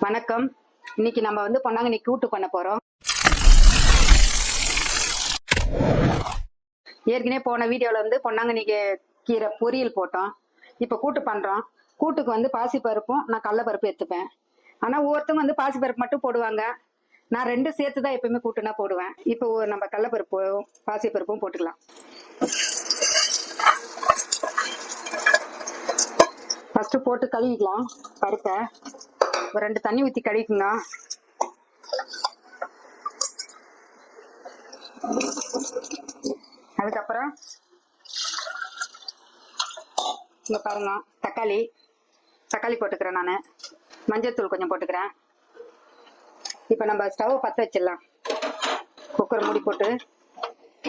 வணக்கம். இன்னைக்கு நம்ம வந்து பொன்னாங்கண்ணி கூட்டு பண்ண போறோம். ஏற்கனவே போன வீடியோல வந்து பொன்னாங்கண்ணிக்கு கீரை பொரியல் போட்டோம். இப்ப கூட்டு பண்றோம். கூட்டுக்கு வந்து பாசிப்பருப்பும் நான் கடலைப்பருப்பு எடுத்துப்பேன். ஆனா ஒவ்வொருத்தவங்க வந்து பாசிப்பருப்பு மட்டும் போடுவாங்க. நான் ரெண்டும் சேர்த்து தான் எப்பயுமே கூட்டுனா போடுவேன். இப்போ நம்ம கடலைப்பருப்பு பாசிப்பருப்பும் போட்டுக்கலாம். ஃபர்ஸ்ட் போட்டு கழுவிக்கலாம் பருப்பை. ஒரு 2 தண்ணி ஊற்றி கழுவிக்குங்க. அதுக்கப்புறம் இங்க பாருங்க, தக்காளி போட்டுக்கிறேன். நான் மஞ்சள்தூள் கொஞ்சம் போட்டுக்கிறேன். இப்போ நம்ம ஸ்டவ் பற்ற வச்சிடலாம். குக்கர் மூடி போட்டு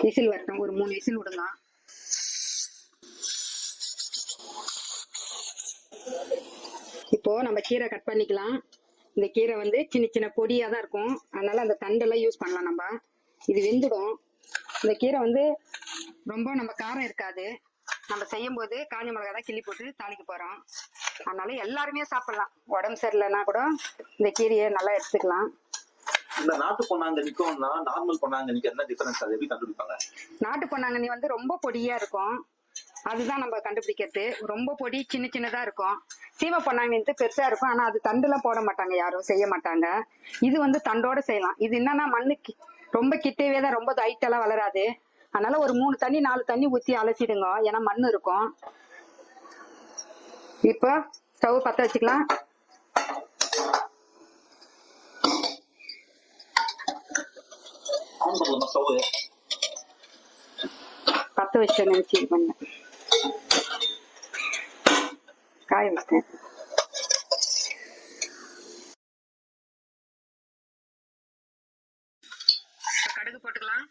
விசில் வரட்டும். ஒரு 3 விசில் விடுங்க. இப்போ நம்ம கீரை கட் பண்ணிக்கலாம். இந்த கீரை வந்து சின்ன சின்ன பொடியா தான் இருக்கும், அதனால அந்த தண்டெல்லாம் யூஸ் பண்ணலாம். நம்ம இது வெந்துடும். இந்த கீரை வந்து ரொம்ப நம்ம காரம் இருக்காது. நம்ம செய்யும் போது காஞ்ச மிளகா தான் கிள்ளி போட்டு தாளிக்க போறோம். அதனால எல்லாருமே சாப்பிடலாம். உடம்பு சரியில்லைன்னா கூட இந்த கீரையை நல்லா எடுத்துக்கலாம். இந்த நாட்டு பொன்னாங்கண்ணிக்கும் நார்மல் பொன்னாங்கண்ணிக்கு என்ன டிஃபரன்ஸ், அதை எப்படி கண்டுபிடிப்பாங்க? நாட்டு பொன்னாங்கண்ணி வந்து ரொம்ப பொடியா இருக்கும், அதுதான் நம்ம கண்டுபிடிக்கிறது. ரொம்ப பொடி சின்ன சின்னதா இருக்கும். சீமை பொன்னாங்கண்ணி பெருசா இருக்கும், ஆனா அது தண்டுலாம் போட மாட்டாங்க, யாரும் செய்ய மாட்டாங்க. இது வந்து தண்டோட செய்யலாம். இது என்னன்னா மண்ணுக்கு ரொம்ப கிட்டவே தான், ரொம்ப ஹைட்டெல்லாம் வளராது. அதனால ஒரு 3 தண்ணி 4 தண்ணி ஊற்றி அலசிடுங்க, ஏன்னா மண் இருக்கும். இப்போ ஸ்டவ் பற்ற வச்சுக்கலாம். பற்ற வச்சு நினைச்சு இது பண்ண காய வச்சேன். கடுகு போட்டுக்கலாம்.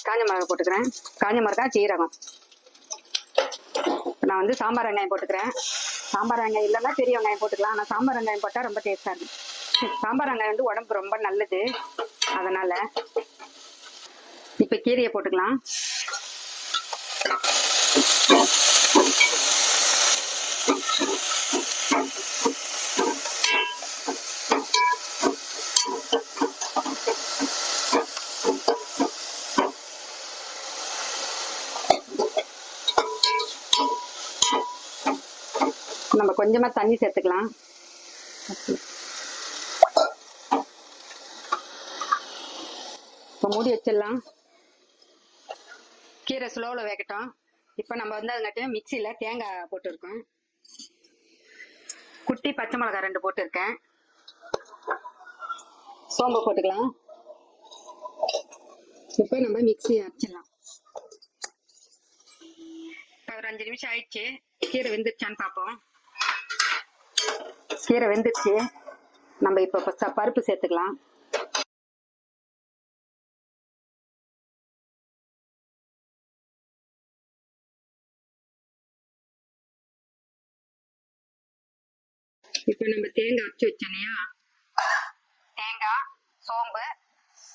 காஞ்ச மிளகா போட்டுக்கிறேன். காஞ்ச மிளகா சீரகம். நான் வந்து சாம்பார் வெங்காயம் போட்டுக்கிறேன். சாம்பார் வெங்காயம் இல்லைன்னா பெரிய வெங்காயம் போட்டுக்கலாம். ஆனால் சாம்பார் வெங்காயம் போட்டால் ரொம்ப டேஸ்டாக இருக்கும். சாம்பார் வெங்காயம் வந்து உடம்புக்கு ரொம்ப நல்லது, அதனால இப்போ கீரையை போட்டுக்கலாம். நம்ம கொஞ்சமா தண்ணி சேர்த்துக்கலாம். இப்போ மூடி வச்சிடலாம். கீரை ஸ்லோவில் வேகட்டும். இப்போ நம்ம வந்து அதுங்காட்டி மிக்சியில் தேங்காய் போட்டுருக்கோம். குட்டி பச்சை மிளகாய் 2 போட்டுருக்கேன். சோம்பு போட்டுக்கலாம். இப்போ நம்ம மிக்சியை அரைச்சிடலாம். இப்போ ஒரு 5 நிமிஷம் ஆயிடுச்சு. கீரை வெந்துருச்சான்னு பார்ப்போம். கீரை வெந்துருச்சு. நம்ம இப்போ பருப்பு சேர்த்துக்கலாம். இப்போ நம்ம தேங்காய் அரைச்சி வச்சோம் இல்லையா, தேங்காய், சோம்பு,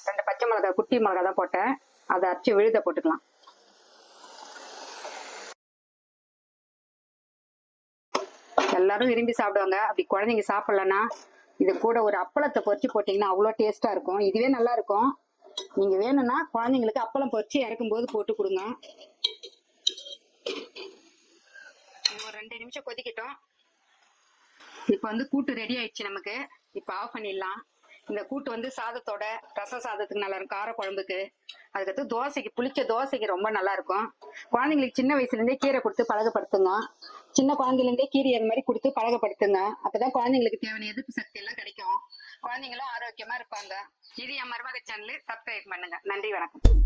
2 பச்சை மிளகாய், குட்டி மிளகாய் தான் போட்டேன், அதை அரைச்சி விழுத போட்டுக்கலாம். எல்லாரும் விரும்பி சாப்பிடுவாங்க. அப்படி குழந்தைங்க சாப்பிடலன்னா இது கூட ஒரு அப்பளத்தை பொரிச்சு போட்டீங்கன்னா அவ்வளோ டேஸ்டா இருக்கும். இதுவே நல்லா இருக்கும். நீங்க வேணும்னா குழந்தைங்களுக்கு அப்பளம் பொரிச்சு இறக்கும் போது போட்டு கொடுங்க. ஒரு 2 நிமிஷம் கொதிக்கட்டும். இப்போ வந்து கூட்டு ரெடி ஆயிடுச்சு நமக்கு. இப்போ ஆஃப் பண்ணிடலாம். இந்த கூட்டு வந்து சாதத்தோட, ரச சாதத்துக்கு நல்லா இருக்கும், கார குழம்புக்கு, அதுக்கடுத்து தோசைக்கு, புளிச்ச தோசைக்கு ரொம்ப நல்லா இருக்கும். குழந்தைங்களுக்கு சின்ன வயசுல இருந்தே கீரை கொடுத்து பழகப்படுத்துங்க. சின்ன குழந்தைல இருந்தே கீரை அது மாதிரி கொடுத்து பழகப்படுத்துங்க. அப்பதான் குழந்தைங்களுக்கு தேவையான எதிர்ப்பு சக்தி எல்லாம் கிடைக்கும். குழந்தைங்களும் ஆரோக்கியமா இருப்பாங்க. இது என் மருமக சேனல். சப்ஸ்கிரைப் பண்ணுங்க. நன்றி, வணக்கம்.